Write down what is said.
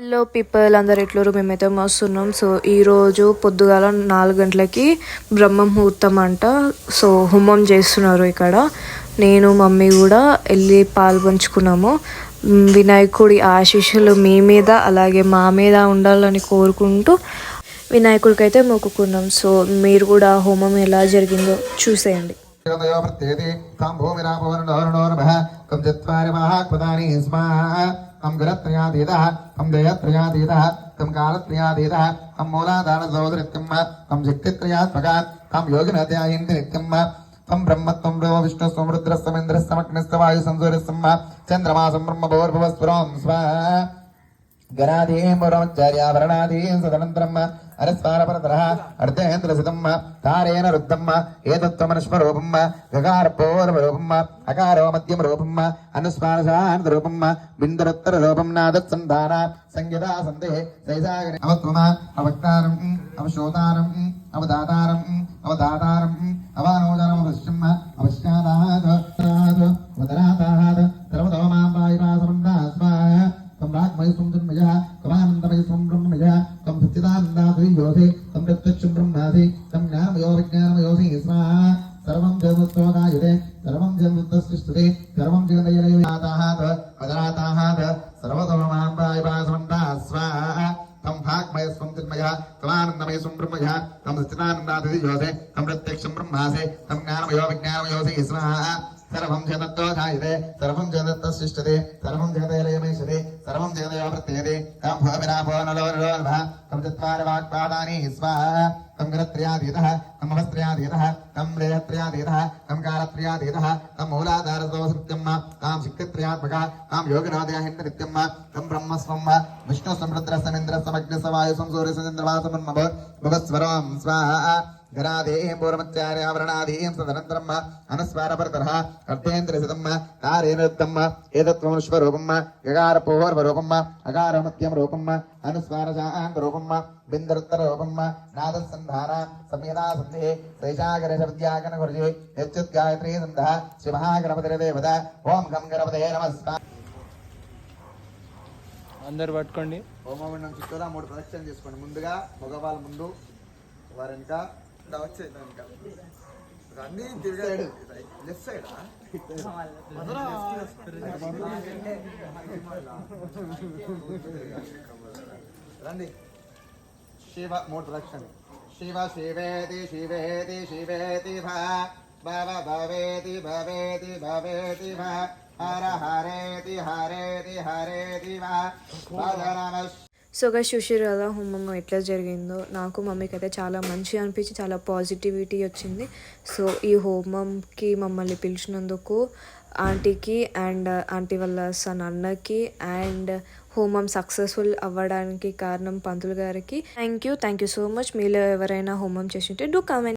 Hello people, అందరు ఎట్లరు? మేమైతే మస్తున్నాం. So ఈరోజు పొద్దుగాల 4 గంటలకి బ్రహ్మ ముహూర్తం అంట. సో హోమం చేస్తున్నారు ఇక్కడ. నేను మమ్మీ కూడా వెళ్ళి పాల్పంచుకున్నాము. వినాయకుడి ఆశీస్సులు మీ మీద అలాగే మా మీద ఉండాలని కోరుకుంటూ వినాయకుడికి అయితే మొక్కుకున్నాం. సో మీరు కూడా హోమం ఎలా జరిగిందో చూసేయండి. तं दयत्रयातीतः तं कालत्रयातीतः तं मूलाधारसोदरित्यं तं शक्तित्रयात्मका तं योगिनध्यायन्ति नित्यं तं ब्रह्मत्वं ब्रह्म विष्णुस्त्वं रुद्रस्त्वं इन्द्रस्त्वं अग्निस्त्वं वायुस्त्वं सूर्यस्त्वं चन्द्रमासं ब्रह्मभूर्भुवस्फुरं स्व गणाधीं पुरमच्चार्याभरणाधीं सदनन्तरम् अरस्वारपरतरः अर्धेन्द्रसितं तारेण रुद्धम् एतत्त्वमनुष्मरूपं गकारपूर्वरूपम् अकारो मध्यमरूपम् अनुस्मारसान्तरूपम् बिन्दुरुत्तररूपं नादत्सन्धान संयदा सन्देः सैसागरे अवत्वम अवक्तारम् अवशोतारम् अवदातारम् अवदातारम् अवानोदनमवश्यम् अवश्यादात् वदरातात् सर्वतो मां वायुपासमन्दास्मा तं राग्मयस्वं जन्मयः त्वमानन्दमयस्वं ब्रह्ममयः तं सच्चिदानन्दासि योऽसि तं प्रत्यक्षं ब्रह्मासि तं ज्ञानमयो विज्ञानमयोऽसि स्वाहा सर्वं जगत्तोदायुधे सर्वं जगत्तस्तिष्ठते सर्वं जगदयलयताहात् वदराताहात् सर्वतो मां वायुपासमन्दाः स्वाहा तं भाग्मयस्वं जन्मयः त्वमानन्दमयस्वं ब्रह्मयः तं सच्चिदानन्दासि योऽसि तं प्रत्यक्षं ब्रह्मासि तं ज्ञानमयो विज्ञानमयोऽसि स्वाहा सर्वं जगत्तोधायते सर्वं जगत्तस्तिष्ठते सर्वं जगदयलयमेषते सर्वं जगदयो प्रत्ययते तं भूमिरापो नलो नलोर्भः तं चत्वारि वाक्पादानि स्वाहा तं गणत्रयातीतः तं अवस्त्रयातीतः तं रेयत्रयातीतः तं कालत्रयातीतः तं मूलाधारसोऽसृत्यं तां शक्तित्रयात्मका तां योगिनोदयाहिन्द नित्यं तं ब्रह्मस्वं विष्णुस्वं रुद्रस्वमिन्द्रस्वम् अग्निस्वं वायुस्वं सूर्यस्वं चन्द्रमासं भुवस्वरं स्वाहा गणाधीं पूर्वमच्चार्याभरणाधीं सदनन्तरम् अनुस्वारपरतरः अर्धेन्द्रसितं तारेण रुद्धम् एतत्त्वमनुष्वरूपम् गकारपूर्वरूपम् अकारो मध्यं रूपम् अनुस्वारशान्तरूपम् बिन्दुरुत्तररूपम् नादसन्धान संयदा सन्धिः सैषागरशविद्यागणगुरुजि यच्युद्गायत्री सन्धः शिवः गणपतिर्देवत ओं गं गणपतये नमः. అందరు పట్టుకోండి. హోమగుండం చుట్టూరా 3 ప్రదక్షిణలు చేసుకోండి. ముందుగా మగవాళ్ళ ముందు, వారి వెనుక వచ్చేది రన్నీ తిరిగాడు లెఫ్ట్ సైడ్ రండి. శివ 3 ప్రదక్షిణలు. శివ శివేతి శివేతి శివేతి భవ భవేతి భవేతి భవేతి హర హరేతి హరేతి హరేతి భవ. సో గా చూసారు కదా హోమం ఎట్లా జరిగిందో. నాకు మమ్మీకి అయితే చాలా మంచిగా అనిపించి చాలా పాజిటివిటీ వచ్చింది. సో ఈ హోమంకి మమ్మల్ని పిలిచినందుకు ఆంటీకి అండ్ ఆంటీ వాళ్ళ సన్ అన్నకి అండ్ హోమం సక్సెస్ఫుల్ అవ్వడానికి కారణం పంతులు గారికి థ్యాంక్ యూ సో మచ్. మీలో ఎవరైనా హోమం చేసింటే డూ కామెంట్.